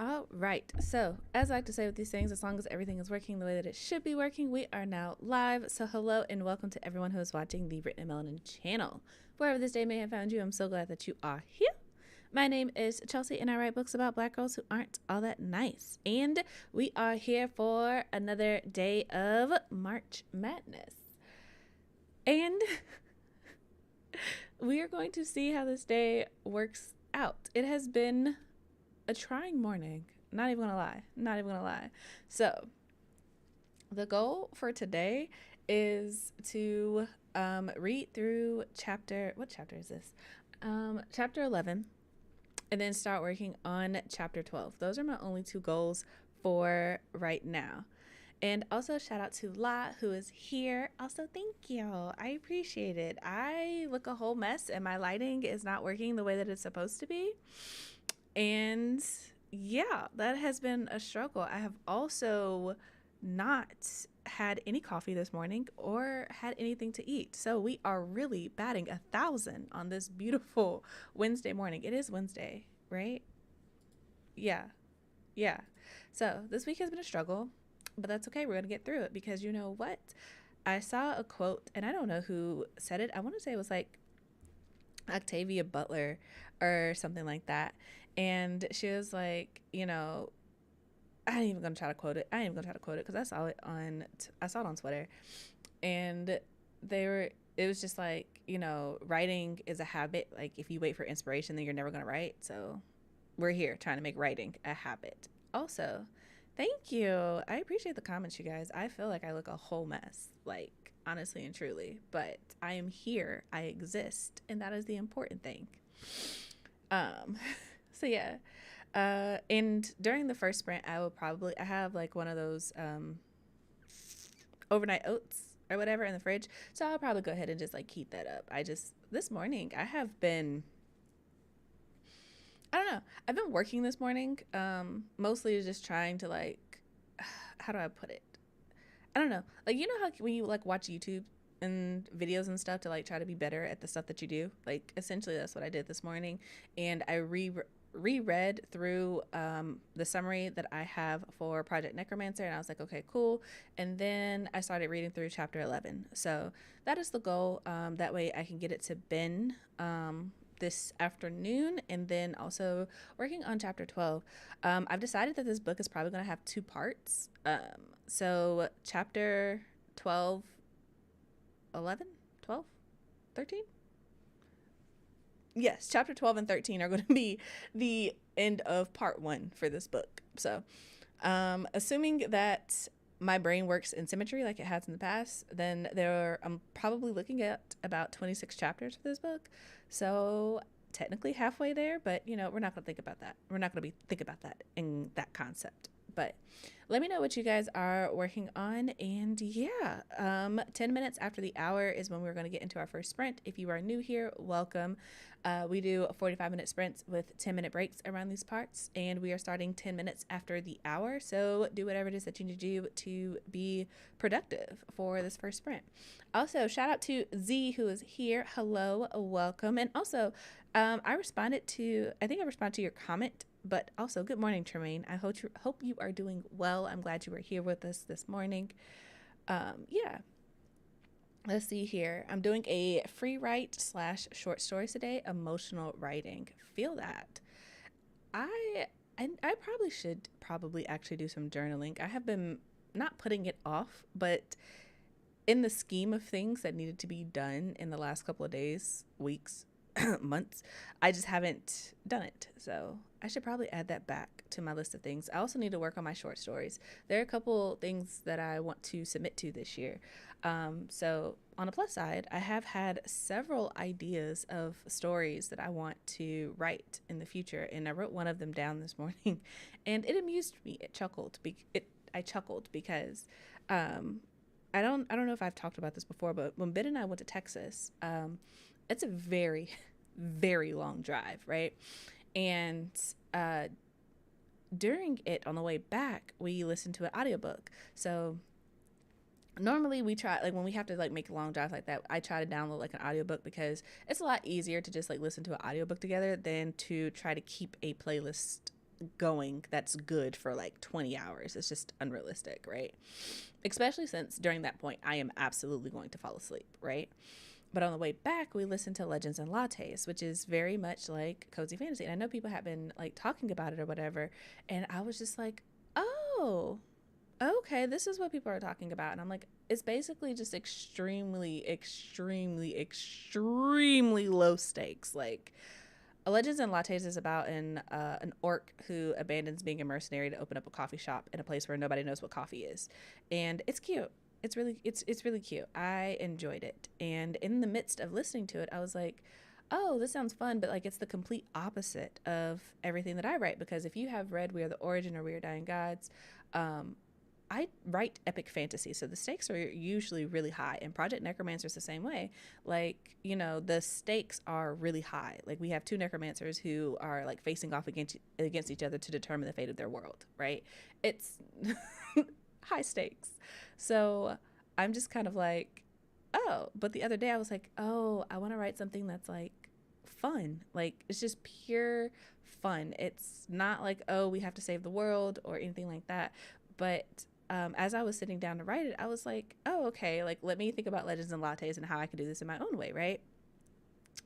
All right. So, as I like to say with these things, as long as everything is working the way that it should be working, we are now live. So, hello and welcome to everyone who is watching the Written Melanin channel. Wherever this day may have found you, I'm so glad that you are here. My name is Chelsea, and I write books about Black girls who aren't all that nice. And we are here for another day of March Madness. And we are going to see how this day works out. It has been a trying morning. Not even gonna lie. So the goal for today is to read through what chapter is this? Chapter 11, and then start working on chapter 12. Those are my only two goals for right now. And also shout out to La, who is here. Also, thank you. I appreciate it. I look a whole mess and my lighting is not working the way that it's supposed to be. And yeah, that has been a struggle. I have also not had any coffee this morning or had anything to eat. So we are really batting 1,000 on this beautiful Wednesday morning. It is Wednesday, right? Yeah. So this week has been a struggle, but that's okay. We're going to get through it because you know what? I saw a quote and I don't know who said it. I want to say it was like Octavia Butler or something like that. And she was like, you know, I ain't even gonna try to quote it because I saw it on Twitter, and it was just like, you know, writing is a habit. Like if you wait for inspiration, then you're never gonna write. So we're here trying to make writing a habit. Also, thank you. I appreciate the comments, you guys. I feel like I look a whole mess, like honestly and truly, but I am here. I exist, and that is the important thing. So yeah. And during the first sprint, I have like one of those overnight oats or whatever in the fridge. So I'll probably go ahead and just like keep that up. This morning I have been, I don't know. I've been working this morning, mostly just trying to like, how do I put it? I don't know. Like, you know how when you like watch YouTube and videos and stuff to like try to be better at the stuff that you do? Like essentially that's what I did this morning. And I reread through the summary that I have for Project Necromancer, and I was like, okay, cool. And then I started reading through chapter 11. So that is the goal. That way I can get it to Ben this afternoon, and then also working on chapter 12. I've decided that this book is probably going to have two parts. So chapter 12, 11, 12, 13? Yes, chapter 12 and 13 are going to be the end of part 1 for this book. So, assuming that my brain works in symmetry like it has in the past, then I'm probably looking at about 26 chapters for this book. So, technically halfway there, but you know, we're not going to think about that. We're not going to be think about that in that concept. But let me know what you guys are working on. And yeah, 10 minutes after the hour is when we're going to get into our first sprint. If you are new here, welcome. We do 45-minute sprints with 10-minute breaks around these parts, and we are starting 10 minutes after the hour. So do whatever it is that you need to do to be productive for this first sprint. Also, shout out to Z, who is here. Hello, welcome. And also, I responded to your comment. But also, good morning, Tremaine. I hope you are doing well. I'm glad you were here with us this morning. Yeah. Let's see here. I'm doing a free write / short stories today. Emotional writing. Feel that. I should actually do some journaling. I have been not putting it off, but in the scheme of things that needed to be done in the last couple of days, weeks, months, I just haven't done it. So I should probably add that back to my list of things. I also need to work on my short stories. There are a couple things that I want to submit to this year. So on the plus side, I have had several ideas of stories that I want to write in the future, and I wrote one of them down this morning, and it amused me. I chuckled because I don't know if I've talked about this before, but when Ben and I went to Texas, it's a very, very long drive, right? And during it, on the way back, we listened to an audiobook. So normally we try, like when we have to like make a long drive like that, I try to download like an audiobook because it's a lot easier to just like listen to an audiobook together than to try to keep a playlist going that's good for like 20 hours. It's just unrealistic, right? Especially since during that point, I am absolutely going to fall asleep, right? But on the way back, we listened to Legends and Lattes, which is very much like cozy fantasy. And I know people have been like talking about it or whatever. And I was just like, oh, okay, this is what people are talking about. And I'm like, it's basically just extremely, extremely, extremely low stakes. Like, Legends and Lattes is about an orc who abandons being a mercenary to open up a coffee shop in a place where nobody knows what coffee is, and it's cute. It's really cute. I enjoyed it, and in the midst of listening to it, I was like, "Oh, this sounds fun," but like it's the complete opposite of everything that I write. Because if you have read We Are the Origin or We Are Dying Gods, I write epic fantasy, so the stakes are usually really high, and Project Necromancer is the same way. Like, you know, the stakes are really high. Like, we have two necromancers who are like facing off against each other to determine the fate of their world, right? It's high stakes. So I'm just kind of like, oh, but the other day I was like, oh, I want to write something that's like fun. Like, it's just pure fun. It's not like, oh, we have to save the world or anything like that. But as I was sitting down to write it, I was like, oh, okay, like, let me think about Legends and Lattes and how I can do this in my own way, right?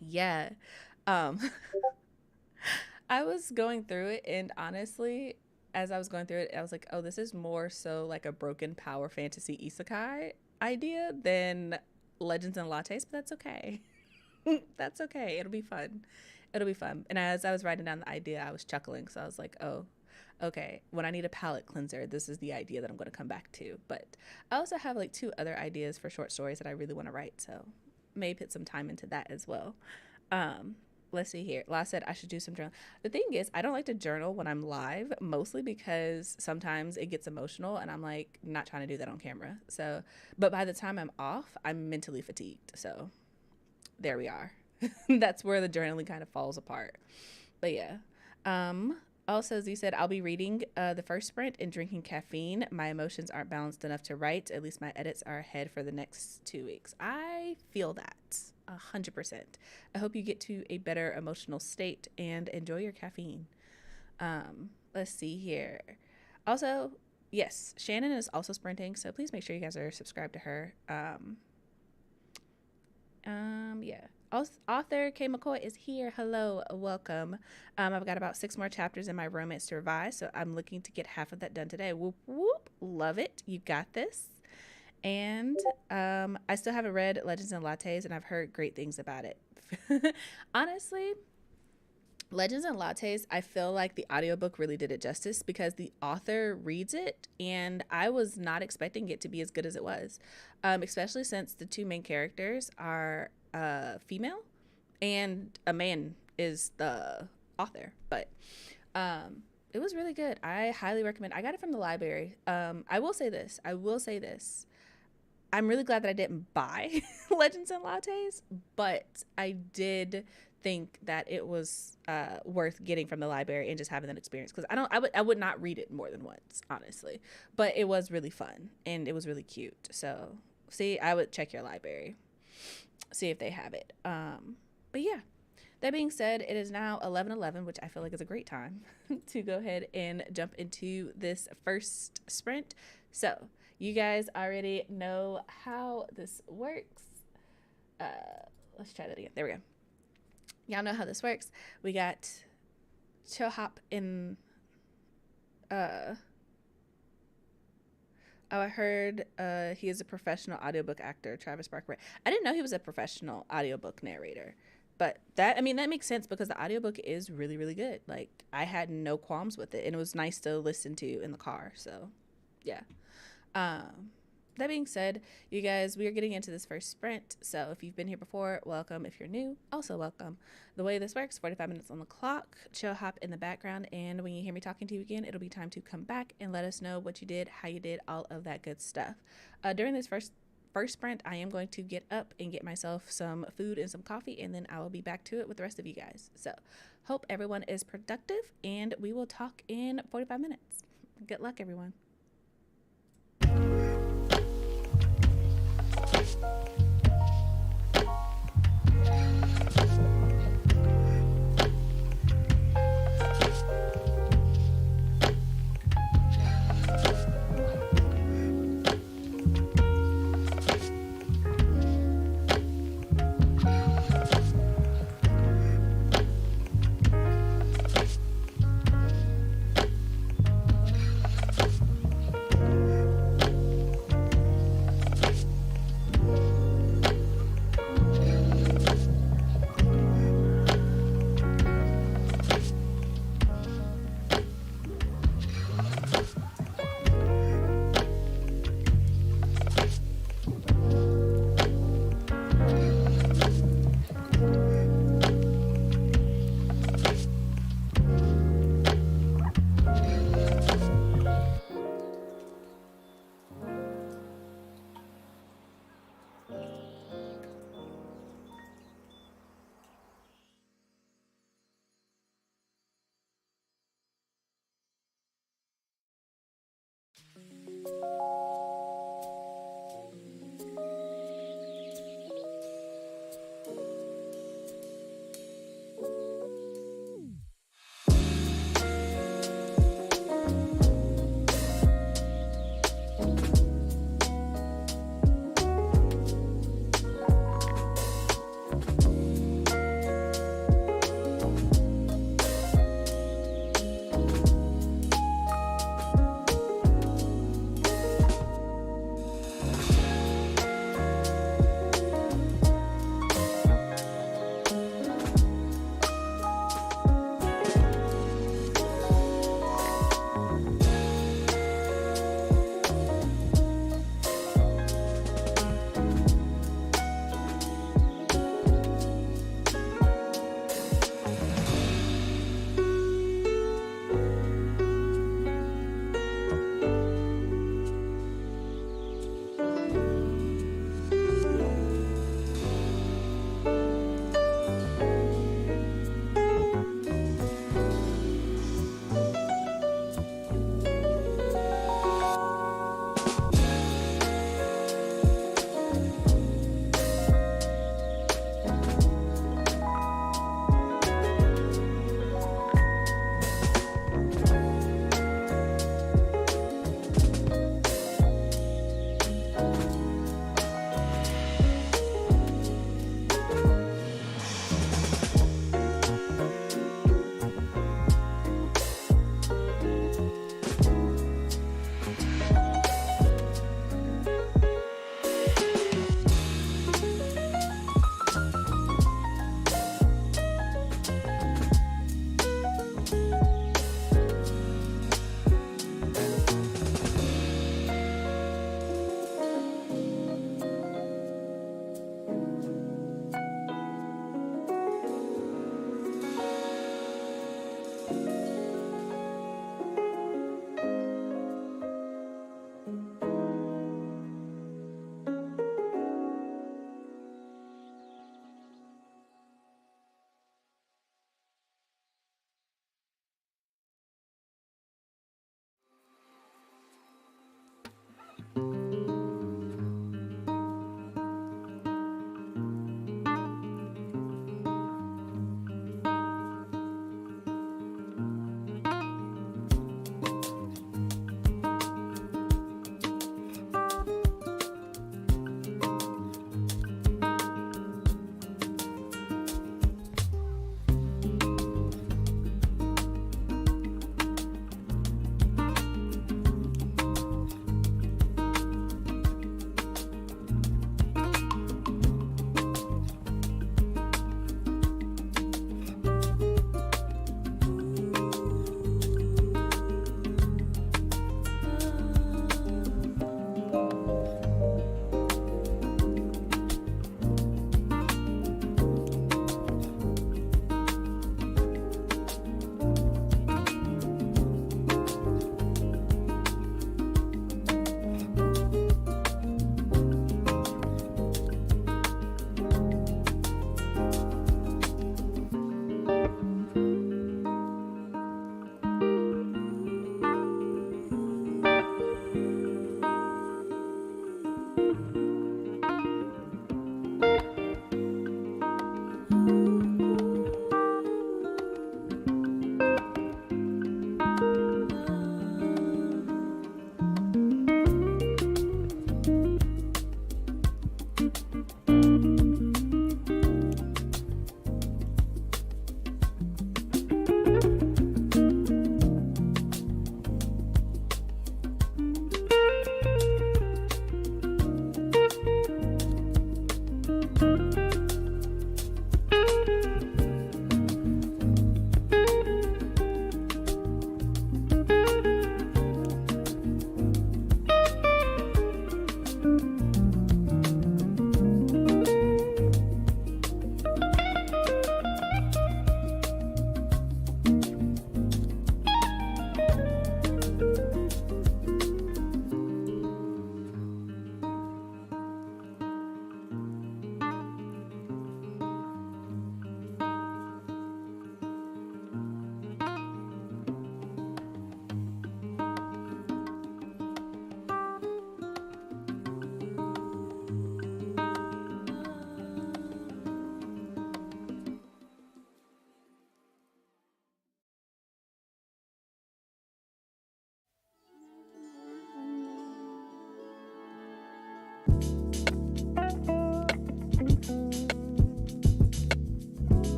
Yeah. I was going through it, and honestly, as I was going through it, I was like, oh, this is more so like a broken power fantasy isekai idea than Legends and Lattes, but that's okay. That's okay. It'll be fun. It'll be fun. And as I was writing down the idea, I was chuckling. So I was like, oh, okay, when I need a palate cleanser, this is the idea that I'm going to come back to. But I also have like 2 other ideas for short stories that I really want to write, so maybe put some time into that as well. Let's see here. La said I should do some journal. The thing is, I don't like to journal when I'm live, mostly because sometimes it gets emotional and I'm like not trying to do that on camera. So, but by the time I'm off, I'm mentally fatigued. So there we are. That's where the journaling kind of falls apart. But yeah. Also, as you said, I'll be reading the first sprint and drinking caffeine. My emotions aren't balanced enough to write. At least my edits are ahead for the next 2 weeks. I feel that 100%. I hope you get to a better emotional state and enjoy your caffeine. Let's see here. Also, yes, Shannon is also sprinting, so please make sure you guys are subscribed to her. Yeah. Author Kay McCoy is here. Hello, welcome. I've got about 6 more chapters in my romance to revise, so I'm looking to get half of that done today. Whoop, whoop. Love it. You got this. And I still haven't read Legends and Lattes, and I've heard great things about it. Honestly, Legends and Lattes, I feel like the audiobook really did it justice because the author reads it, and I was not expecting it to be as good as it was, especially since the 2 main characters are female and a man is the author. But it was really good. I highly recommend. I got it from the library. I will say this. I'm really glad that I didn't buy Legends and Lattes, but I did think that it was worth getting from the library and just having that experience, because I would not read it more than once, honestly, but it was really fun and it was really cute. So see, I would check your library, see if they have it. But yeah, that being said, it is now 11:11, which I feel like is a great time to go ahead and jump into this first sprint. So you guys already know how this works. Let's try that again. There we go. Y'all know how this works. We got Chohop in. Oh, I heard he is a professional audiobook actor, Travis Barker. I didn't know he was a professional audiobook narrator. But that makes sense because the audiobook is really, really good. Like, I had no qualms with it, and it was nice to listen to in the car. So, yeah. That being said, you guys, we are getting into this first sprint. So if you've been here before, welcome. If you're new, also welcome. The way this works, 45 minutes on the clock, chill hop in the background, and when you hear me talking to you again, it'll be time to come back and let us know what you did, how you did, all of that good stuff. During this first sprint, I am going to get up and get myself some food and some coffee, and then I will be back to it with the rest of you guys. So hope everyone is productive, and we will talk in 45 minutes. Good luck, everyone.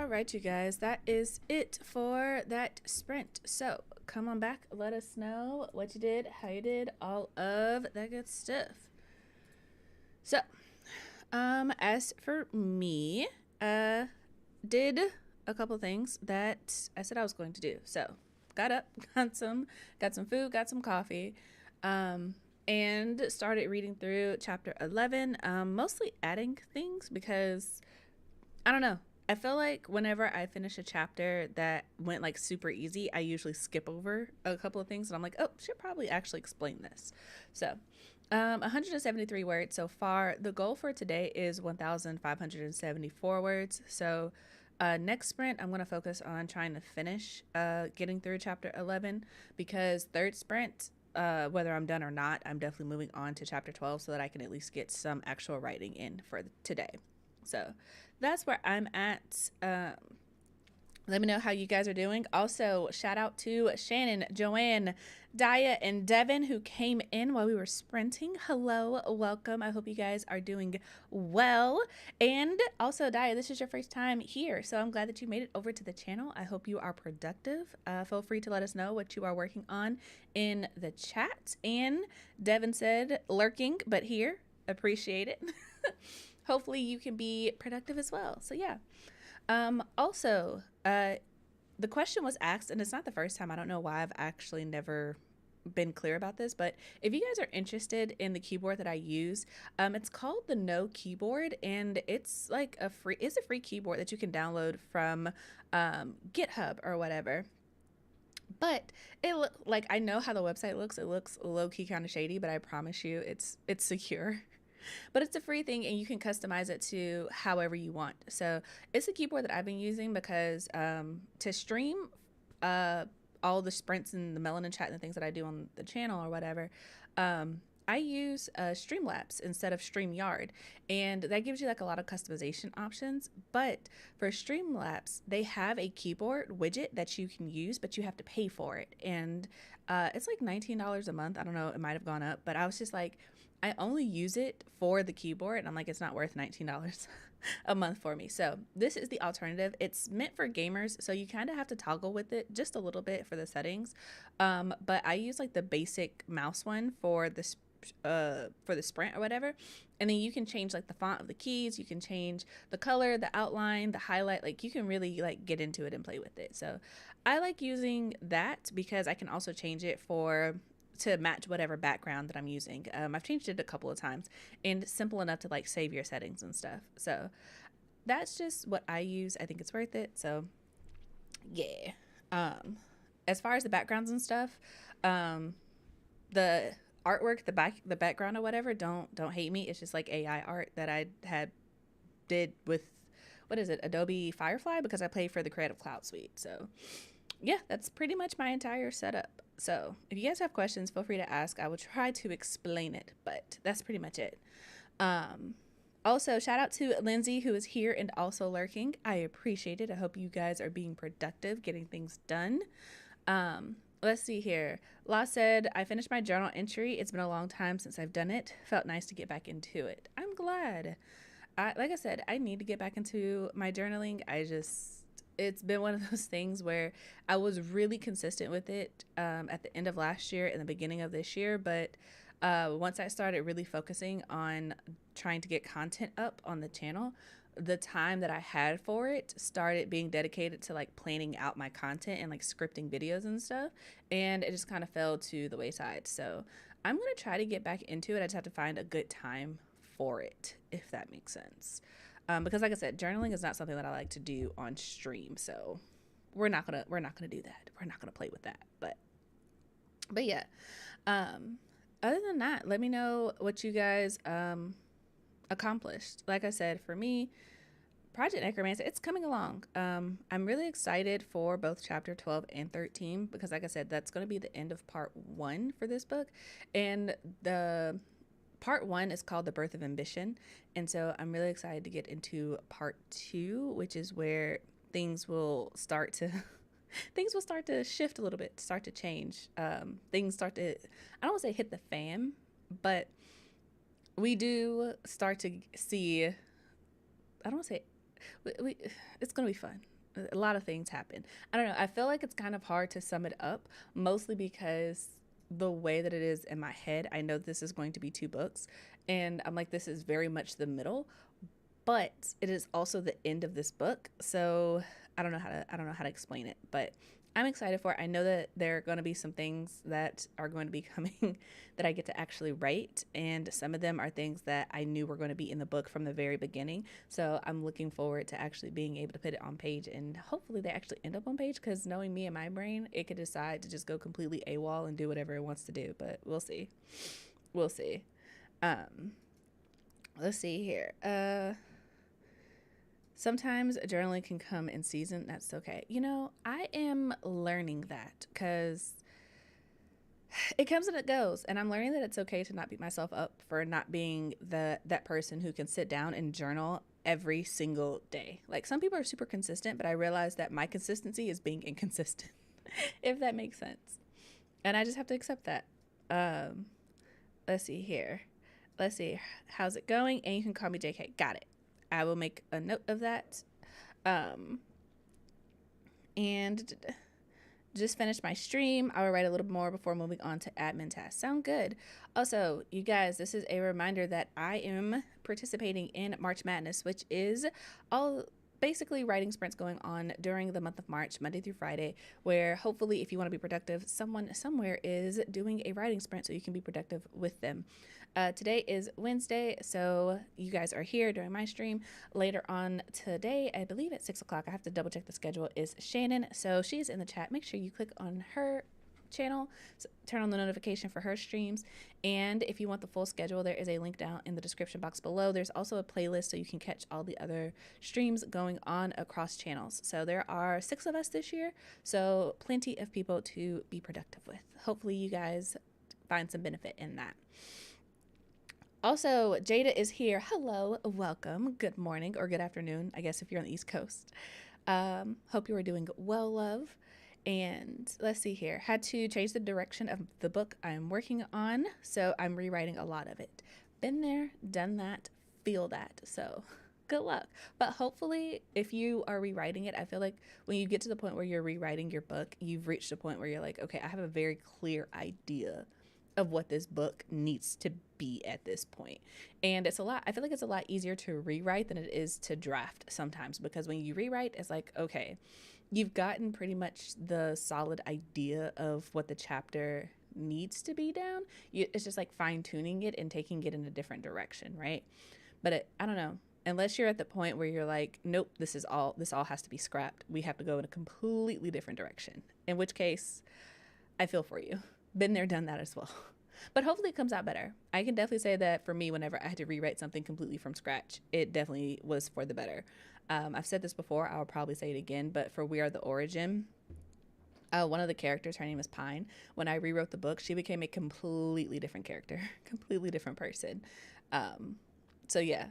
right, you guys, that is it for that sprint. So come on back, let us know what you did, how you did, all of that good stuff. So as for me, did a couple things that I said I was going to do. So got up, got some food, got some coffee, and started reading through chapter 11, mostly adding things because I don't know. I feel like whenever I finish a chapter that went like super easy, I usually skip over a couple of things and I'm like, oh, should probably actually explain this. So 173 words so far. The goal for today is 1,574 words. So next sprint, I'm going to focus on trying to finish getting through chapter 11 because third sprint, whether I'm done or not, I'm definitely moving on to chapter 12 so that I can at least get some actual writing in for today. So that's where I'm at. Let me know how you guys are doing. Also, shout out to Shannon, Joanne, Daya, and Devin who came in while we were sprinting. Hello, welcome. I hope you guys are doing well. And also, Daya, this is your first time here, so I'm glad that you made it over to the channel. I hope you are productive. Feel free to let us know what you are working on in the chat. And Devin said, lurking, but here. Appreciate it. Hopefully you can be productive as well. So yeah. Also, the question was asked, and it's not the first time. I don't know why I've actually never been clear about this, but if you guys are interested in the keyboard that I use, it's called the No keyboard, and it's like a free keyboard that you can download from GitHub or whatever. But like I know how the website looks. It looks low key kind of shady, but I promise you it's secure. But it's a free thing and you can customize it to however you want. So it's a keyboard that I've been using because to stream all the sprints and the Melanin chat and the things that I do on the channel or whatever, I use Streamlabs instead of StreamYard, and that gives you like a lot of customization options. But for Streamlabs, they have a keyboard widget that you can use, but you have to pay for it, and it's like $19 a month. I don't know, it might have gone up, but I was just like, I only use it for the keyboard, and I'm like, it's not worth $19 a month for me. So this is the alternative. It's meant for gamers, so you kind of have to toggle with it just a little bit for the settings. But I use like the basic mouse one for the sprint or whatever, and then you can change like the font of the keys, you can change the color, the outline, the highlight, like you can really like get into it and play with it. So I like using that because I can also change it to match whatever background that I'm using. I've changed it a couple of times, and it's simple enough to like save your settings and stuff. So that's just what I use. I think it's worth it. So yeah. As far as the backgrounds and stuff, the artwork, the background or whatever, don't hate me. It's just like AI art that I did with, what is it, Adobe Firefly, because I play for the Creative Cloud Suite. So yeah, that's pretty much my entire setup. So if you guys have questions, feel free to ask. I will try to explain it, but that's pretty much it. Also, shout out to Lindsay, who is here and also lurking. I appreciate it. I hope you guys are being productive, getting things done. Let's see here. La said, I finished my journal entry. It's been a long time since I've done it. Felt nice to get back into it. I'm glad. Like I said, I need to get back into my journaling. It's been one of those things where I was really consistent with it at the end of last year and the beginning of this year. But once I started really focusing on trying to get content up on the channel, the time that I had for it started being dedicated to like planning out my content and like scripting videos and stuff. And it just kind of fell to the wayside. So I'm going to try to get back into it. I just have to find a good time for it, if that makes sense. Because like I said, journaling is not something that I like to do on stream, so we're not gonna do that. We're not gonna play with that. But yeah. Other than that, let me know what you guys accomplished. Like I said, for me, Project Necromancer, it's coming along. I'm really excited for both chapter 12 and 13 because, like I said, that's going to be the end of part 1 for this book, and the part 1 is called The Birth of Ambition, and so I'm really excited to get into part 2, which is where things will start to shift a little bit, start to change. Things start to, I don't want to say hit the fan, but we do start to see, I don't want to say, it's going to be fun. A lot of things happen. I don't know. I feel like it's kind of hard to sum it up, mostly because the way that it is in my head, I know this is going to be 2 books, and I'm like, this is very much the middle, but it is also the end of this book. So I don't know how to explain it, but I'm excited for it. I know that there are going to be some things that are going to be coming that I get to actually write, and some of them are things that I knew were going to be in the book from the very beginning. So I'm looking forward to actually being able to put it on page, and hopefully they actually end up on page, because knowing me and my brain, it could decide to just go completely AWOL and do whatever it wants to do, but we'll see. We'll see. Um, let's see here. Sometimes journaling can come in season. That's okay. You know, I am learning that, because it comes and it goes, and I'm learning that it's okay to not beat myself up for not being that person who can sit down and journal every single day. Like, some people are super consistent, but I realize that my consistency is being inconsistent, if that makes sense. And I just have to accept that. Let's see here. Let's see. How's it going? And you can call me JK. Got it. I will make a note of that. And just finished my stream. I will write a little more before moving on to admin tasks. Sound good. Also, you guys, this is a reminder that I am participating in March Madness, which is all basically writing sprints going on during the month of March, Monday through Friday, where hopefully if you want to be productive, someone somewhere is doing a writing sprint so you can be productive with them. Today is Wednesday, so you guys are here during my stream. Later on today, I believe at 6 o'clock, I have to double check the schedule, is Shannon. So she's in the chat. Make sure you click on her channel, so turn on the notification for her streams. And if you want the full schedule, there is a link down in the description box below. There's also a playlist so you can catch all the other streams going on across channels. So there are 6 of us this year, so plenty of people to be productive with. Hopefully you guys find some benefit in that. Also, Jada is here. Hello, welcome, good morning or good afternoon, I guess if you're on the East Coast. Hope you are doing well, love. And let's see here. Had to change the direction of the book I'm working on, so I'm rewriting a lot of it. Been there, done that, feel that. So good luck. But hopefully, if you are rewriting it, I feel like when you get to the point where you're rewriting your book, you've reached a point where you're like, okay, I have a very clear idea of what this book needs to be at this point. And it's a lot, I feel like it's a lot easier to rewrite than it is to draft sometimes, because when you rewrite, it's like, okay, you've gotten pretty much the solid idea of what the chapter needs to be down. It's just like fine tuning it and taking it in a different direction, right? But I don't know, unless you're at the point where you're like, nope, this all has to be scrapped. We have to go in a completely different direction. In which case, I feel for you. Been there, done that as well. But hopefully it comes out better. I can definitely say that for me, whenever I had to rewrite something completely from scratch, it definitely was for the better. I've said this before, I'll probably say it again, but for We Are the Origin, one of the characters, her name is Pine. When I rewrote the book, she became a completely different character, completely different person. So yeah,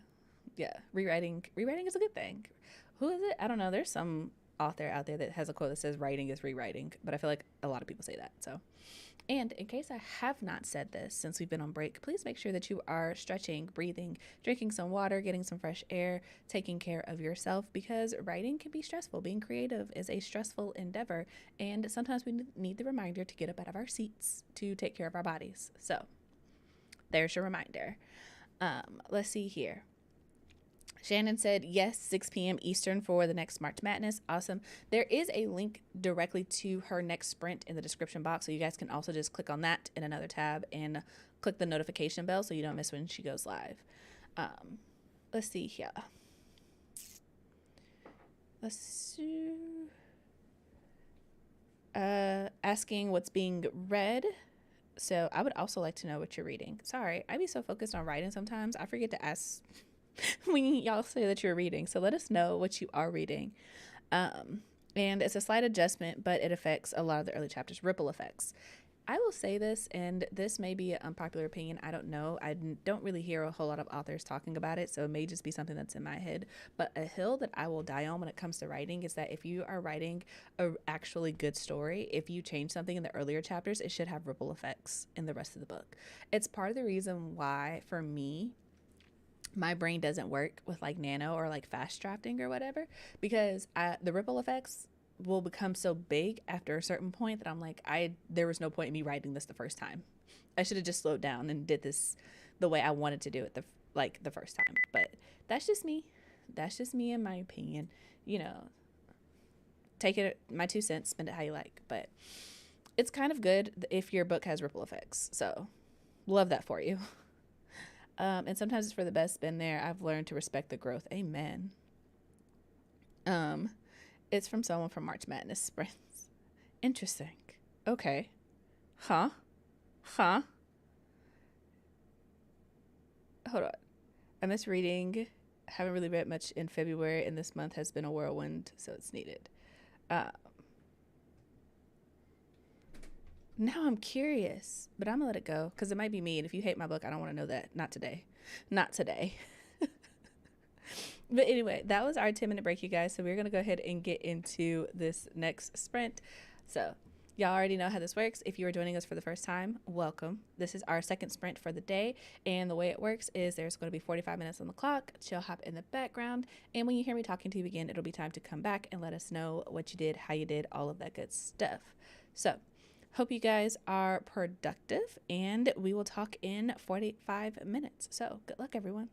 rewriting is a good thing. Who is it? I don't know. There's some author out there that has a quote that says writing is rewriting, but I feel like a lot of people say that. So, and in case I have not said this since we've been on break, please make sure that you are stretching, breathing, drinking some water, getting some fresh air, taking care of yourself, because writing can be stressful. Being creative is a stressful endeavor, and sometimes we need the reminder to get up out of our seats to take care of our bodies. So there's your reminder. Let's see here. Shannon said, yes, 6 p.m. Eastern for the next March Madness. Awesome. There is a link directly to her next sprint in the description box, so you guys can also just click on that in another tab and click the notification bell so you don't miss when she goes live. Let's see here. Let's see. Asking what's being read. So I would also like to know what you're reading. Sorry, I be so focused on writing sometimes, I forget to ask when y'all say that you're reading. So let us know what you are reading. And it's a slight adjustment, but it affects a lot of the early chapters. Ripple effects. I will say this, and this may be an unpopular opinion. I don't know. I don't really hear a whole lot of authors talking about it, so it may just be something that's in my head. But a hill that I will die on when it comes to writing is that if you are writing a actually good story, if you change something in the earlier chapters, it should have ripple effects in the rest of the book. It's part of the reason why, for me, my brain doesn't work with like nano or like fast drafting or whatever, because the ripple effects will become so big after a certain point that I'm like, there was no point in me writing this the first time. I should have just slowed down and did this the way I wanted to do it the first time. But that's just me. That's just me in my opinion. You know, take it, my 2 cents, spend it how you like. But it's kind of good if your book has ripple effects. So love that for you. And sometimes it's for the best. Been there. I've learned to respect the growth. Amen. It's from someone from March Madness Sprints. Interesting. Okay. Huh? Hold on. I miss reading. Haven't really read much in February, and this month has been a whirlwind, so it's needed. Now I'm curious, but I'm gonna let it go because it might be me. And if you hate my book, I don't want to know that. Not today. Not today. But anyway, that was our 10-minute break, you guys. So we're going to go ahead and get into this next sprint. So y'all already know how this works. If you are joining us for the first time, welcome. This is our second sprint for the day. And the way it works is there's going to be 45 minutes on the clock. Chill hop in the background. And when you hear me talking to you again, it'll be time to come back and let us know what you did, how you did, all of that good stuff. So hope you guys are productive, and we will talk in 45 minutes. So good luck, everyone.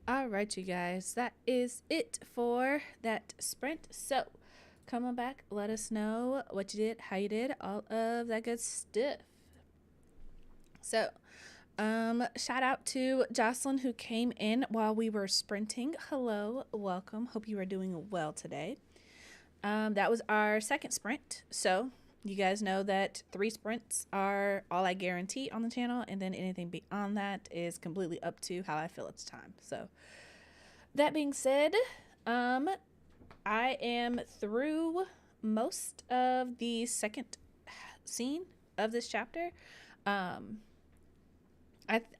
All right, you guys, that is it for that sprint. So come on back, let us know what you did, how you did, all of that good stuff. So shout out to Jocelyn who came in while we were sprinting. Hello, welcome. Hope you are doing well today. That was our second sprint. So you guys know that 3 sprints are all I guarantee on the channel, and then anything beyond that is completely up to how I feel it's time. So that being said, I am through most of the second scene of this chapter. I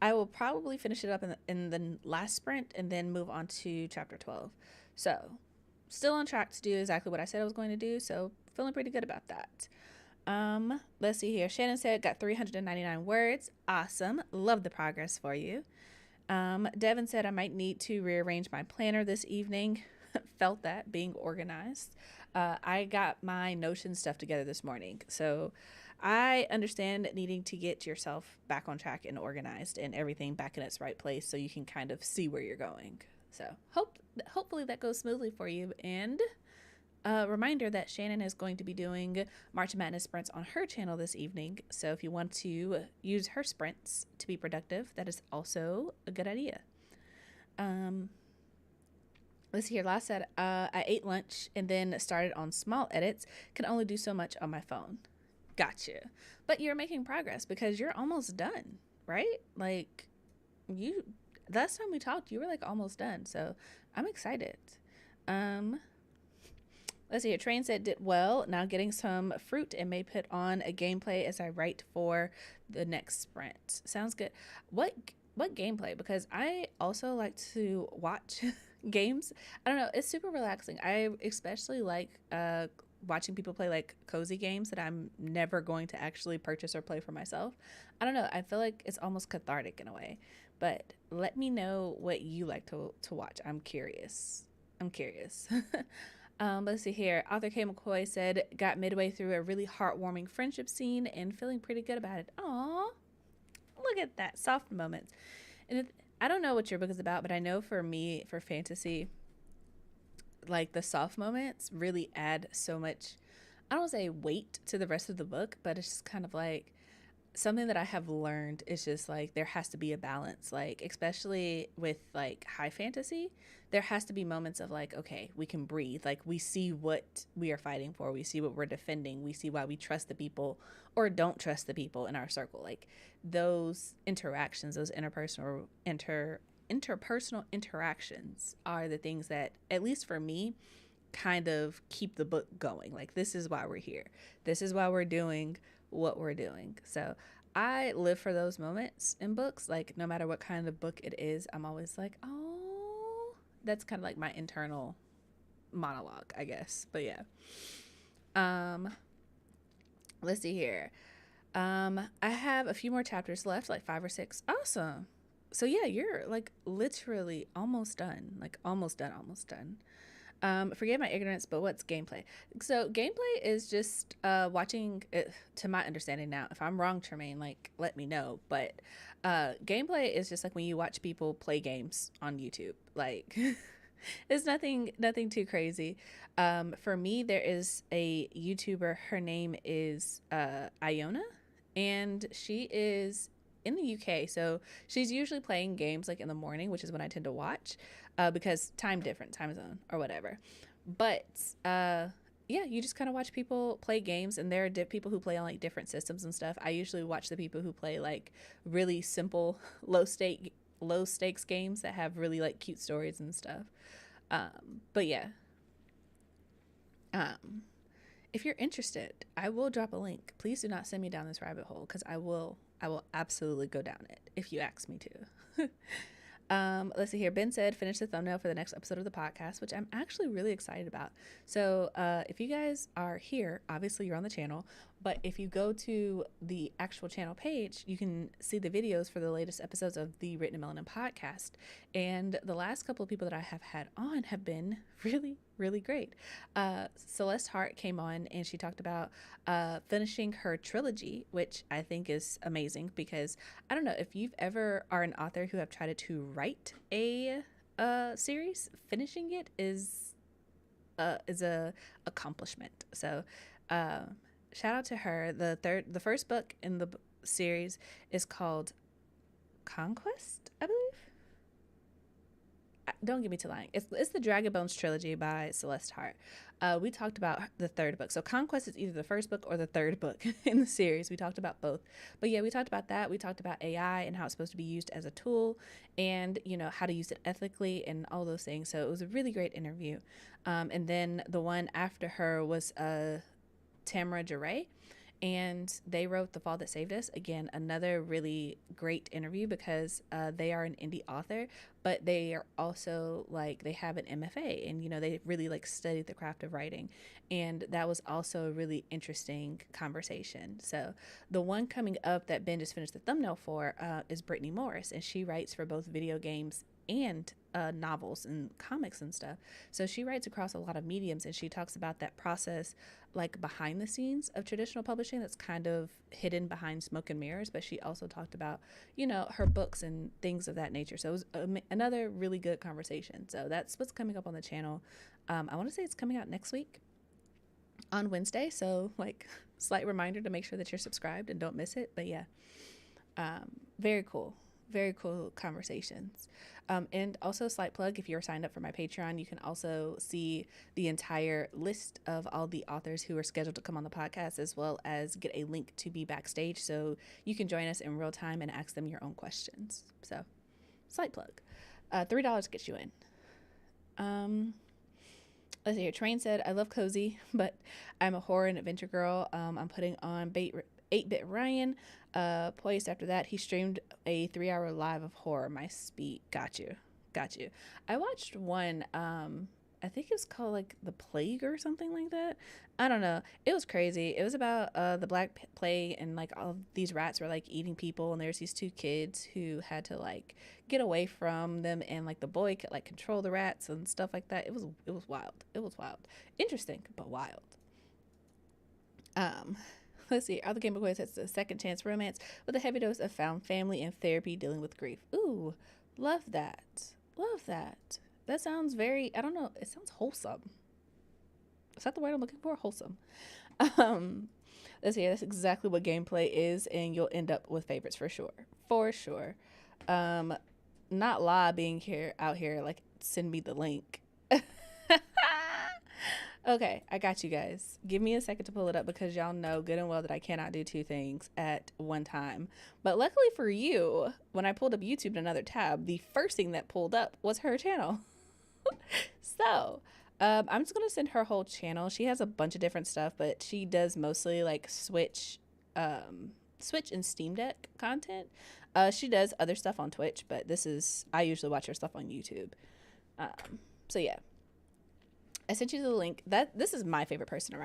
will probably finish it up in the last sprint and then move on to chapter 12. So still on track to do exactly what I said I was going to do. So feeling pretty good about that. Let's see here. Shannon said got 399 words. Awesome. Love the progress for you. Devin said I might need to rearrange my planner this evening. Felt that being organized. I got my Notion stuff together this morning. So I understand needing to get yourself back on track and organized and everything back in its right place so you can kind of see where you're going. So hopefully that goes smoothly for you. And reminder that Shannon is going to be doing March Madness sprints on her channel this evening. So if you want to use her sprints to be productive, that is also a good idea. Let's see here. Last said, I ate lunch and then started on small edits. Can only do so much on my phone. Gotcha. But you're making progress because you're almost done, right? Like last time we talked, you were like almost done. So I'm excited. Let's see here. Train said did well. Now getting some fruit and may put on a gameplay as I write for the next sprint. Sounds good. What gameplay? Because I also like to watch games. I don't know. It's super relaxing. I especially like watching people play like cozy games that I'm never going to actually purchase or play for myself. I don't know. I feel like it's almost cathartic in a way. But let me know what you like to watch. I'm curious. Let's see here. Author K. McCoy said, got midway through a really heartwarming friendship scene and feeling pretty good about it. Aw, look at that. Soft moments. And I don't know what your book is about, but I know for me, for fantasy, like the soft moments really add so much, I don't want to say weight to the rest of the book, but it's just kind of like something that I have learned is just like there has to be a balance, like especially with like high fantasy, there has to be moments of like, okay, we can breathe, like we see what we are fighting for, we see what we're defending, we see why we trust the people or don't trust the people in our circle. Like those interactions, those interpersonal interactions are the things that, at least for me, kind of keep the book going. Like this is why we're here, this is why we're doing what we're doing. So I live for those moments in books. Like no matter what kind of book it is, I'm always like, oh, that's kind of like my internal monologue, I guess. But yeah. Let's see here. I have a few more chapters left, like 5 or 6. Awesome. So yeah, you're like literally almost done. Like almost done. Forgive my ignorance, but what's gameplay? So gameplay is just watching it, to my understanding now. If I'm wrong, Tremaine, like let me know. But gameplay is just like when you watch people play games on YouTube. Like it's nothing too crazy. For me, there is a YouTuber. Her name is Iona, and she is in the UK. So she's usually playing games like in the morning, which is when I tend to watch. Because time zone or whatever. But yeah, you just kind of watch people play games, and there are people who play on like different systems and stuff. I usually watch the people who play like really simple low stakes games that have really like cute stories and stuff. But yeah, if you're interested, I will drop a link. Please do not send me down this rabbit hole, because I will absolutely go down it if you ask me to. Let's see here. Ben said, finish the thumbnail for the next episode of the podcast, which I'm actually really excited about. So if you guys are here, obviously you're on the channel, but if you go to the actual channel page, you can see the videos for the latest episodes of the Written in Melanin podcast. And the last couple of people that I have had on have been really, really great. Celeste Hart came on and she talked about finishing her trilogy, which I think is amazing, because I don't know if you've ever are an author who have tried to write a series, finishing it is a accomplishment. So shout out to her. The first book in the series is called Conquest, I believe. Don't get me to lying. It's the Dragon Bones trilogy by Celeste Hart. We talked about the third book. So Conquest is either the first book or the third book in the series. We talked about both. But yeah, we talked about that. We talked about AI and how it's supposed to be used as a tool, and how to use it ethically and all those things. So it was a really great interview. And then the one after her was Tamara Jarre, and they wrote The Fall That Saved Us. Again, another really great interview because they are an indie author, but they are also they have an MFA, and they really studied the craft of writing, and that was also a really interesting conversation. So the one coming up that Ben just finished the thumbnail for is Brittany Morris, and she writes for both video games and novels and comics and stuff. So she writes across a lot of mediums, and she talks about that process behind the scenes of traditional publishing that's kind of hidden behind smoke and mirrors. But she also talked about her books and things of that nature. So it was another really good conversation. So that's what's coming up on the channel. I want to say it's coming out next week on Wednesday, so slight reminder to make sure that you're subscribed and don't miss it. But yeah, very cool conversations. And also, slight plug, if you're signed up for my Patreon, you can also see the entire list of all the authors who are scheduled to come on the podcast, as well as get a link to be backstage, so you can join us in real time and ask them your own questions. So slight plug. $3 gets you in. Let's see here. Train said, I love cozy, but I'm a horror and adventure girl. I'm putting on 8-Bit Ryan. Poised after that, he streamed a 3-hour live of horror. My speed. Got you. I watched one, I think it was called The Plague or something like that. I don't know. It was crazy. It was about the Black Plague, and all of these rats were eating people, and there's these two kids who had to get away from them, and the boy could control the rats and stuff like that. It was wild. Interesting, but wild. Let's see. Other Game Boy Quiz has a second chance romance with a heavy dose of found family and therapy dealing with grief. Ooh, love that. That sounds very, I don't know, it sounds wholesome. Is that the word I'm looking for? Wholesome. Let's see. That's exactly what gameplay is, and you'll end up with favorites for sure. Not La being out here, send me the link. Okay, I got you guys. Give me a second to pull it up because y'all know good and well that I cannot do two things at one time. But luckily for you, when I pulled up YouTube in another tab, the first thing that pulled up was her channel. So, I'm just going to send her whole channel. She has a bunch of different stuff, but she does mostly Switch and Steam Deck content. She does other stuff on Twitch, but I usually watch her stuff on YouTube. So yeah. I sent you the link. This is my favorite person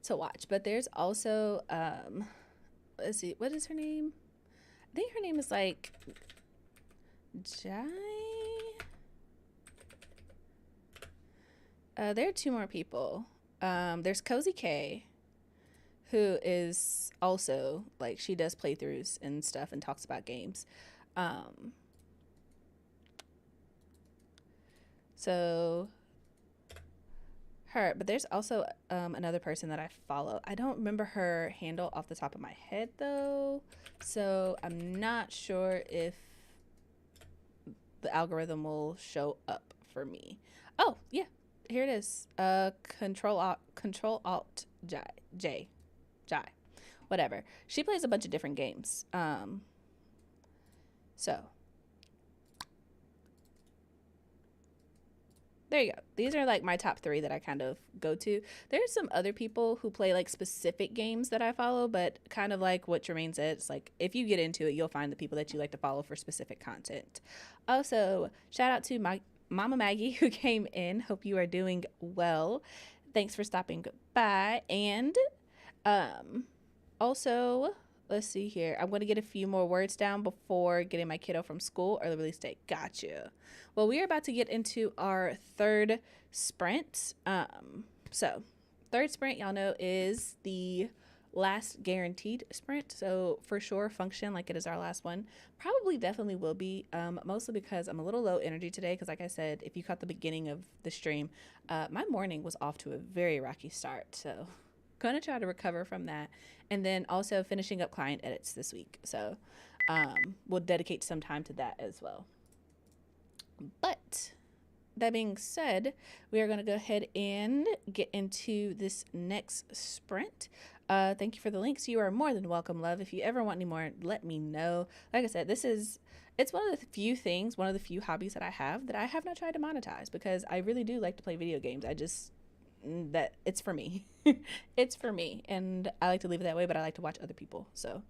to watch. But there's also let's see, what is her name? I think her name is Jai. There are two more people. There's Cozy K, who is also she does playthroughs and stuff and talks about games. So her, but there's also another person that I follow. I don't remember her handle off the top of my head though, so I'm not sure if the algorithm will show up for me. Oh yeah, here it is. Control Alt J, whatever. She plays a bunch of different games. So there you go. These are my top 3 that I kind of go to. There's some other people who play specific games that I follow, but kind of what Jermaine said, it's if you get into it, you'll find the people that you like to follow for specific content. Also, shout out to my Mama Maggie who came in. Hope you are doing well. Thanks for stopping by. And also, let's see here. I'm going to get a few more words down before getting my kiddo from school or the release date. Gotcha. Well, we are about to get into our third sprint. So, third sprint, y'all know, is the last guaranteed sprint, so for sure function like it is our last one. Probably definitely will be, mostly because I'm a little low energy today, because like I said, if you caught the beginning of the stream, my morning was off to a very rocky start, so gonna try to recover from that. And then also finishing up client edits this week, so we'll dedicate some time to that as well. But that being said, we are going to go ahead and get into this next sprint. Thank you for the links. You are more than welcome, love. If you ever want any more, let me know. Like I said, it's one of the few hobbies that I have not tried to monetize, because I really do like to play video games. That it's for me. It's for me, and I like to leave it that way, but I like to watch other people. So,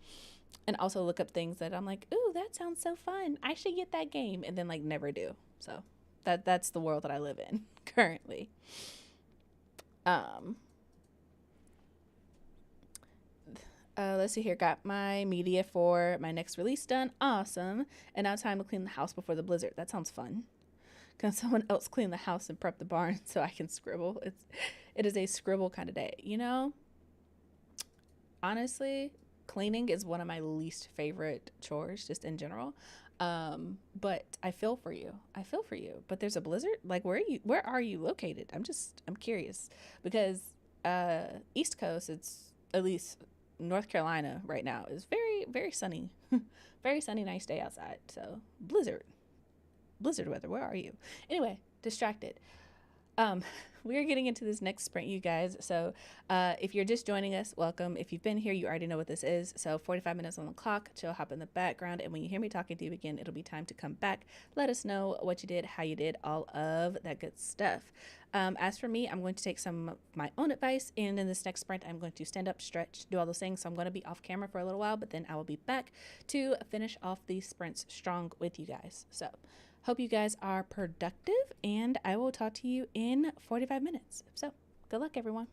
and also look up things that I'm like, ooh, that sounds so fun, I should get that game, and then like never do. So that's the world that I live in currently. Let's see here. Got my media for my next release done. Awesome. And now time to clean the house before the blizzard. That sounds fun. Can someone else clean the house and prep the barn so I can scribble? It is a scribble kind of day. You know, honestly, cleaning is one of my least favorite chores, just in general. But I feel for you. But there's a blizzard. Like, where are you located? I'm curious, because East Coast, it's at least North Carolina right now is very, very sunny. Very sunny, nice day outside. So blizzard weather. Where are you? Anyway, distracted. We're getting into this next sprint, you guys. So if you're just joining us, welcome. If you've been here, you already know what this is. So 45 minutes on the clock, chill, hop in the background. And when you hear me talking to you again, it'll be time to come back. Let us know what you did, how you did, all of that good stuff. As for me, I'm going to take some of my own advice. And in this next sprint, I'm going to stand up, stretch, do all those things. So I'm going to be off camera for a little while, but then I will be back to finish off these sprints strong with you guys. So hope you guys are productive, and I will talk to you in 45 minutes. So, good luck, everyone.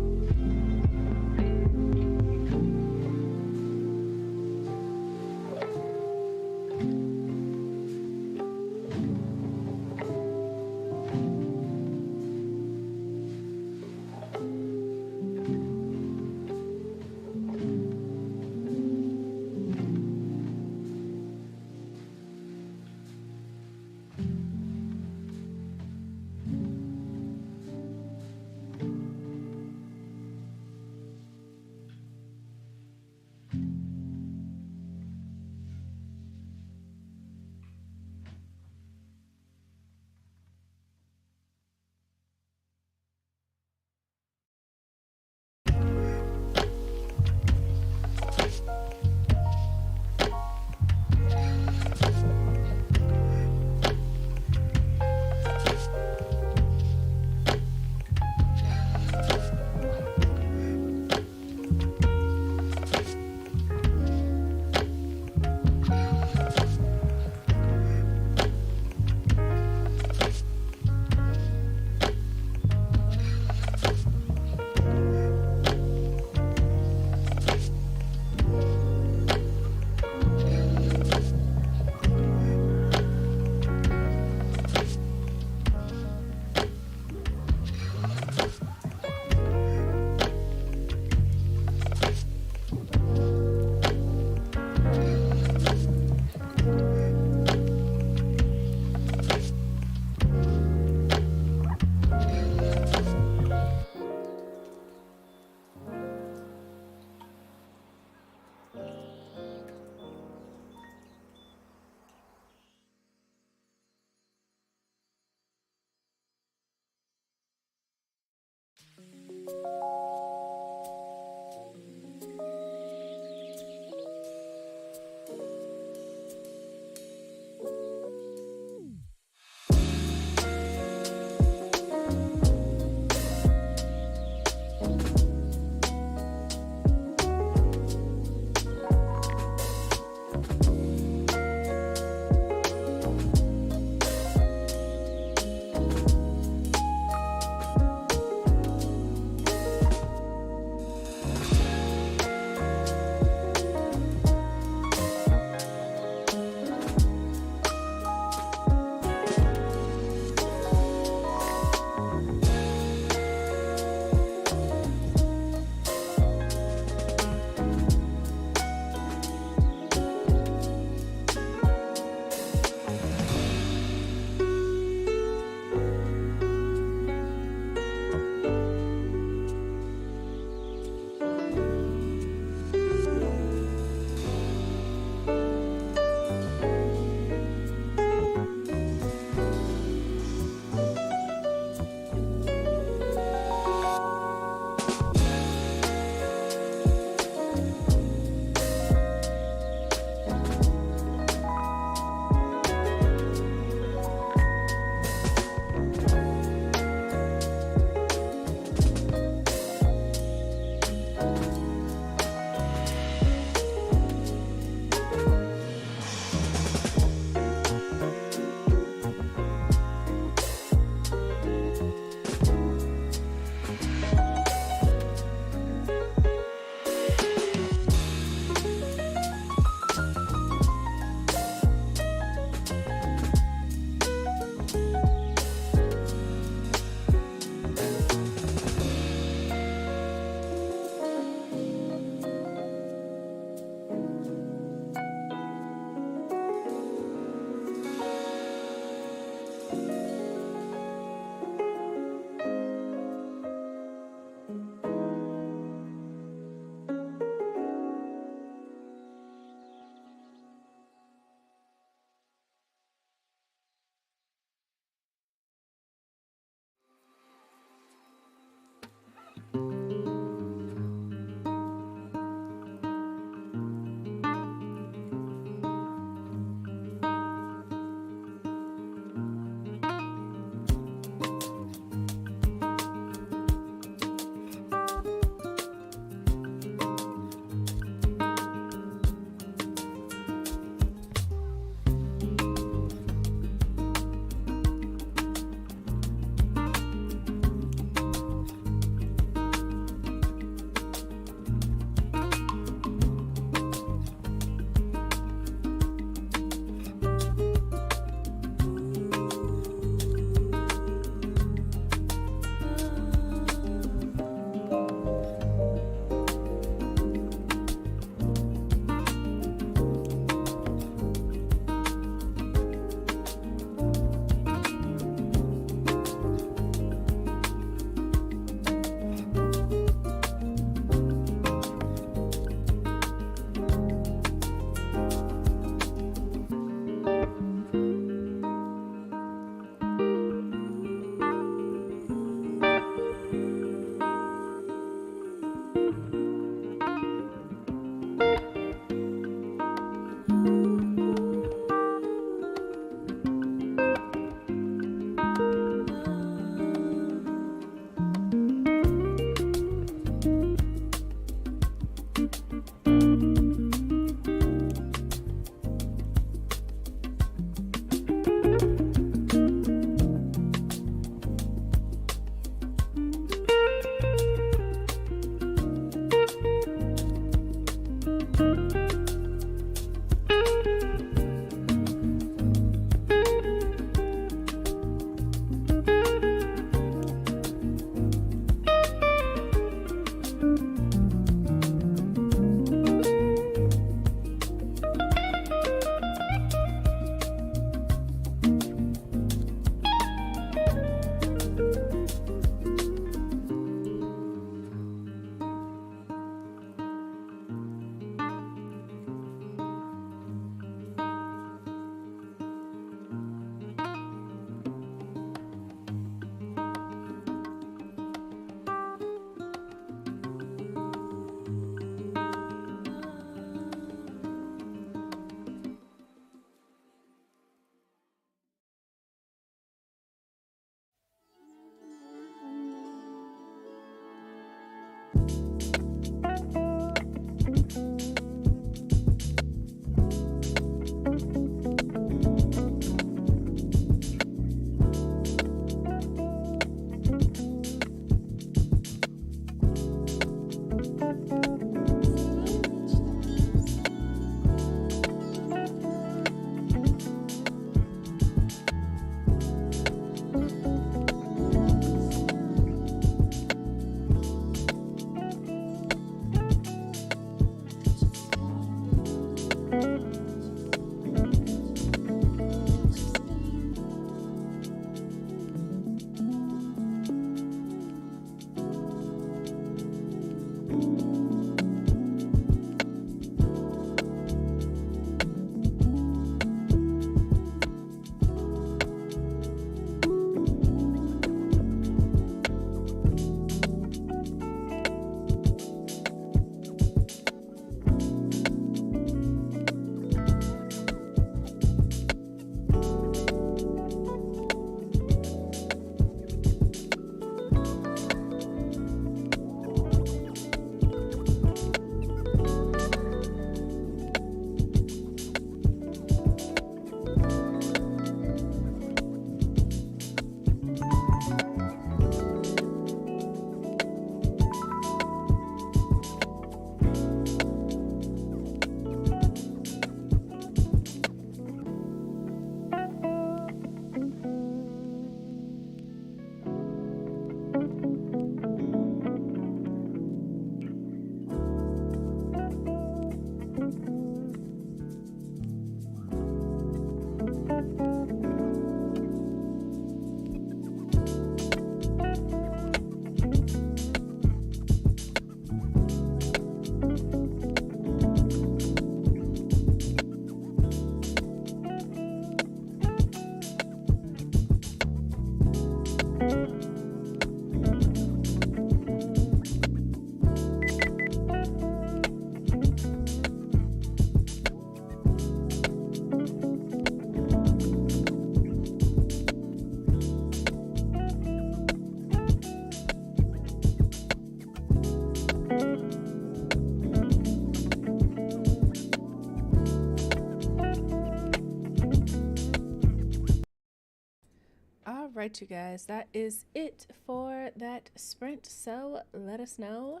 All right, you guys, that is it for that sprint. So let us know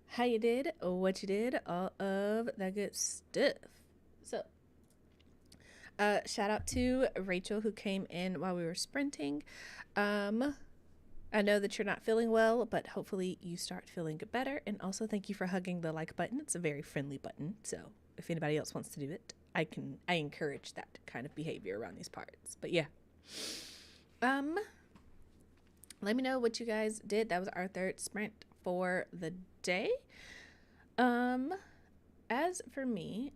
how you did, what you did, all of that good stuff. So shout out to Rachel who came in while we were sprinting. I know that you're not feeling well, but hopefully you start feeling better. And also thank you for hugging the like button. It's a very friendly button. So if anybody else wants to do it, I encourage that kind of behavior around these parts. But yeah. Let me know what you guys did. That was our third sprint for the day. As for me,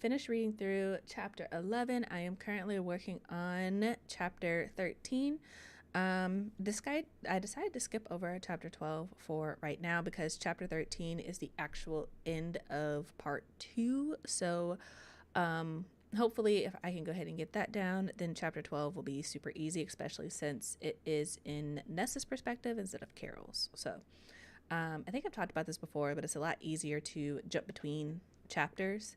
finished reading through chapter 11. I am currently working on chapter 13. I decided to skip over chapter 12 for right now because chapter 13 is the actual end of part 2. So, hopefully if I can go ahead and get that down, then chapter 12 will be super easy, especially since it is in Nessa's perspective instead of Carol's. So, I think I've talked about this before, but it's a lot easier to jump between chapters.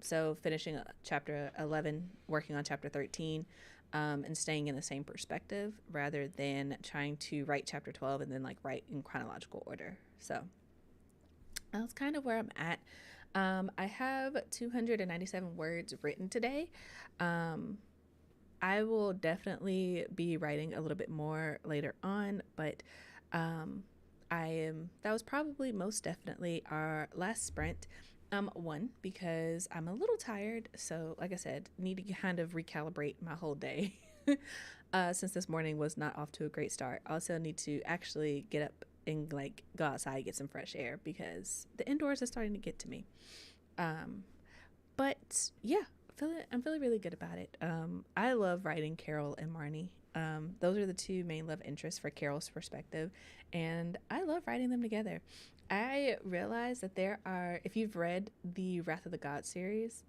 So finishing chapter 11, working on chapter 13, and staying in the same perspective rather than trying to write chapter 12 and then like write in chronological order. So that's kind of where I'm at. I have 297 words written today. I will definitely be writing a little bit more later on, but that was probably most definitely our last sprint. One, because I'm a little tired, so like I said, need to kind of recalibrate my whole day. Since this morning was not off to a great start. Also need to actually get up and like go outside, get some fresh air because the indoors is starting to get to me. But yeah, I'm feeling really good about it. I love writing Carol and Marnie. Those are the two main love interests for Carol's perspective, and I love writing them together. I realized that there are, if you've read the Wrath of the Gods series,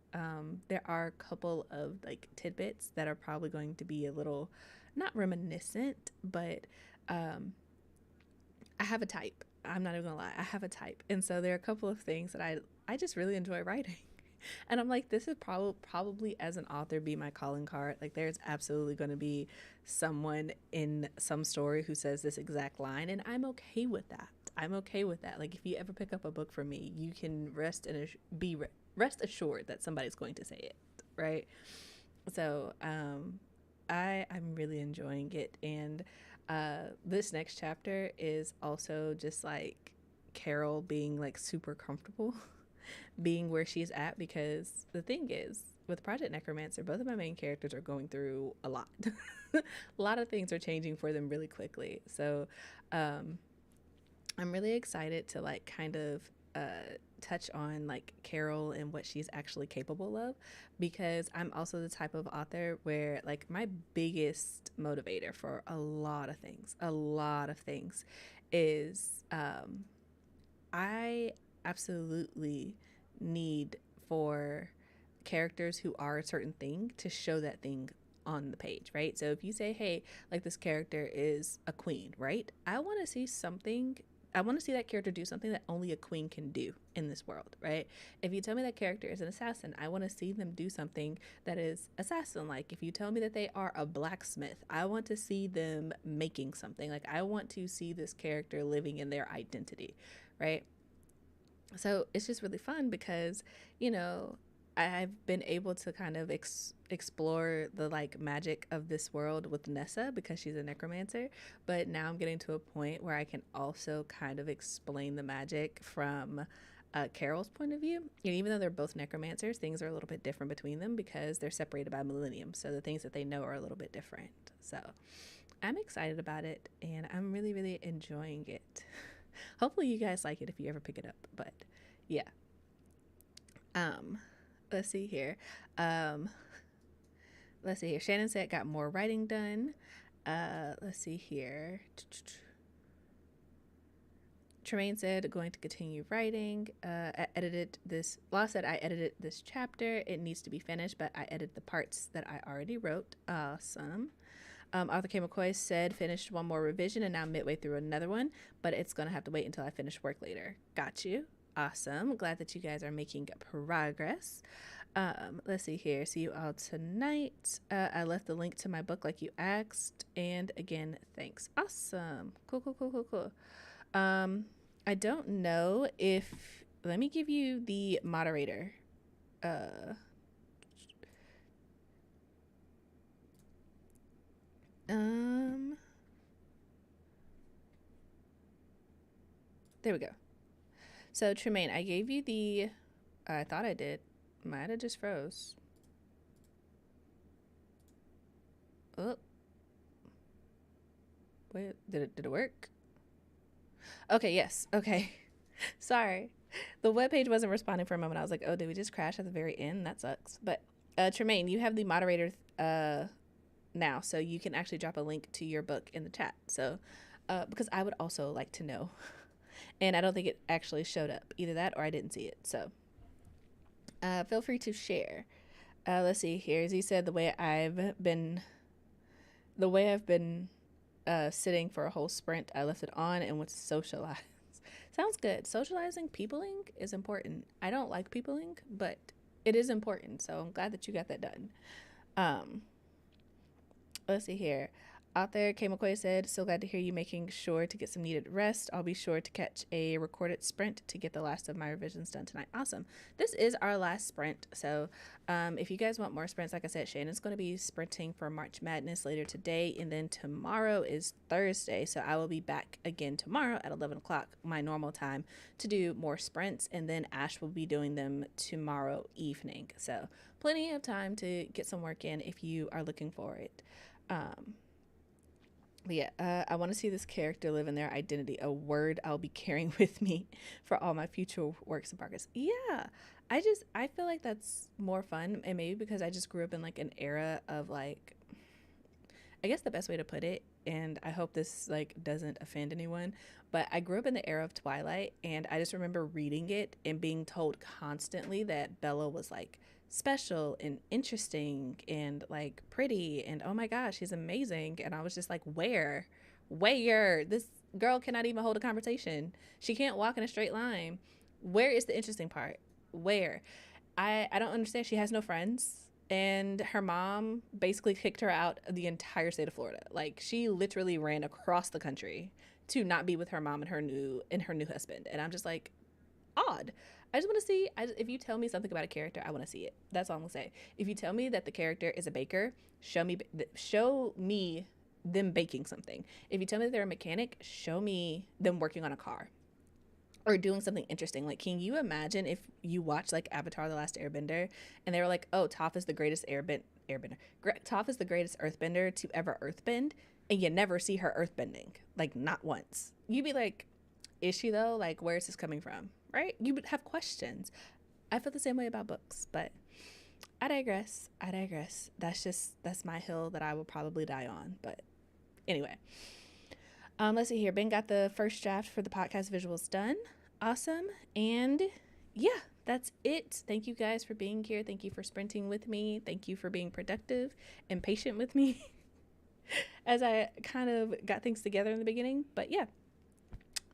there are a couple of like tidbits that are probably going to be a little, not reminiscent, but I have a type. I'm not even gonna lie, I have a type, and so there are a couple of things that I just really enjoy writing. And I'm like, this is probably as an author be my calling card. Like there's absolutely going to be someone in some story who says this exact line, and I'm okay with that. I'm okay with that. Like if you ever pick up a book from me, you can rest assured that somebody's going to say it, right? So I'm really enjoying it, and this next chapter is also just like Carol being like super comfortable being where she's at, because the thing is with Project Necromancer, both of my main characters are going through a lot. A lot of things are changing for them really quickly. So I'm really excited to like kind of touch on like Carol and what she's actually capable of, because I'm also the type of author where like my biggest motivator for a lot of things is I absolutely need for characters who are a certain thing to show that thing on the page, right? So if you say, hey, like this character is a queen, right? I want to see that character do something that only a queen can do in this world, right? If you tell me that character is an assassin, I want to see them do something that is assassin-like. If you tell me that they are a blacksmith, I want to see them making something. Like I want to see this character living in their identity, right? So it's just really fun because, you know, I've been able to kind of explore the like magic of this world with Nessa because she's a necromancer, but now I'm getting to a point where I can also kind of explain the magic from Carol's point of view. And even though they're both necromancers, things are a little bit different between them because they're separated by millennium, so the things that they know are a little bit different. So I'm excited about it, and I'm really, really enjoying it. Hopefully you guys like it if you ever pick it up, but yeah. Let's see here. Shannon said got more writing done. Let's see here. Tremaine said going to continue writing. I edited this. Law said I edited this chapter. It needs to be finished, but I edited the parts that I already wrote. Awesome. Arthur K. McCoy said finished one more revision and now midway through another one, but it's going to have to wait until I finish work later. Got you. Awesome. Glad that you guys are making progress. Let's see here. See you all tonight. I left the link to my book like you asked. And again, thanks. Awesome. Cool. I don't know if, let me give you the moderator. There we go. So Tremaine, I gave you the, I thought I did. Might have just froze. Oh. Wait, did it work? Okay, yes. Okay. Sorry. The webpage wasn't responding for a moment. I was like, oh, did we just crash at the very end? That sucks. But Tremaine, you have the moderator now, so you can actually drop a link to your book in the chat. So, because I would also like to know. And I don't think it actually showed up. Either that or I didn't see it. So, feel free to share. Let's see here. As he said, the way I've been sitting for a whole sprint, I left it on and went to socialize. Sounds good. Socializing, peopling is important. I don't like peopling, but it is important. So I'm glad that you got that done. Let's see here. Out there, Kay McCoy said, so glad to hear you making sure to get some needed rest. I'll be sure to catch a recorded sprint to get the last of my revisions done tonight. Awesome. This is our last sprint. So if you guys want more sprints, like I said, Shannon's going to be sprinting for March Madness later today. And then tomorrow is Thursday. So I will be back again tomorrow at 11 o'clock, my normal time, to do more sprints. And then Ash will be doing them tomorrow evening. So plenty of time to get some work in if you are looking for it. But yeah, I want to see this character live in their identity, a word I'll be carrying with me for all my future works in progress. Yeah, I feel like that's more fun, and maybe because I just grew up in like an era of like, I guess the best way to put it, and I hope this like doesn't offend anyone, but I grew up in the era of Twilight, and I just remember reading it and being told constantly that Bella was like special and interesting and like pretty and oh my gosh, she's amazing. And I was just like, where this girl cannot even hold a conversation, she can't walk in a straight line. Where is the interesting part? Where? I don't understand. She has no friends, and her mom basically kicked her out of the entire state of Florida. Like, she literally ran across the country to not be with her mom and her new husband. And I'm just like, odd. I just want to see, if you tell me something about a character, I want to see it. That's all I'm gonna say. If you tell me that the character is a baker, show me them baking something. If you tell me that they're a mechanic, show me them working on a car or doing something interesting. Like, can you imagine if you watch like Avatar: The Last Airbender and they were like, oh, Toph is the greatest Toph is the greatest earthbender to ever earthbend, and you never see her earthbending, like not once. You'd be like, is she though? Like, where is this coming from? Right? You would have questions. I feel the same way about books, but I digress. That's my hill that I will probably die on. But anyway, let's see here. Ben got the first draft for the podcast visuals done. Awesome. And yeah, that's it. Thank you guys for being here. Thank you for sprinting with me. Thank you for being productive and patient with me as I kind of got things together in the beginning. But yeah,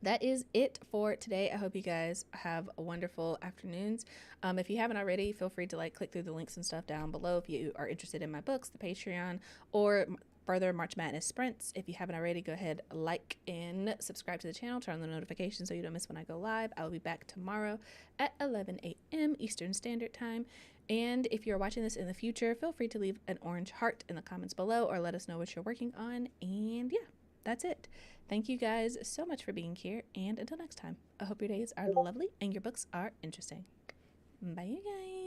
that is it for today. I hope you guys have wonderful afternoons. If you haven't already, feel free to like click through the links and stuff down below if you are interested in my books, the Patreon, or further March Madness sprints. If you haven't already, go ahead, like and subscribe to the channel, turn on the notifications so you don't miss when I go live. I will be back tomorrow at 11 a.m. Eastern Standard Time. And if you're watching this in the future, feel free to leave an orange heart in the comments below or let us know what you're working on. And yeah, that's it. Thank you guys so much for being here, and until next time, I hope your days are lovely and your books are interesting. Bye, you guys.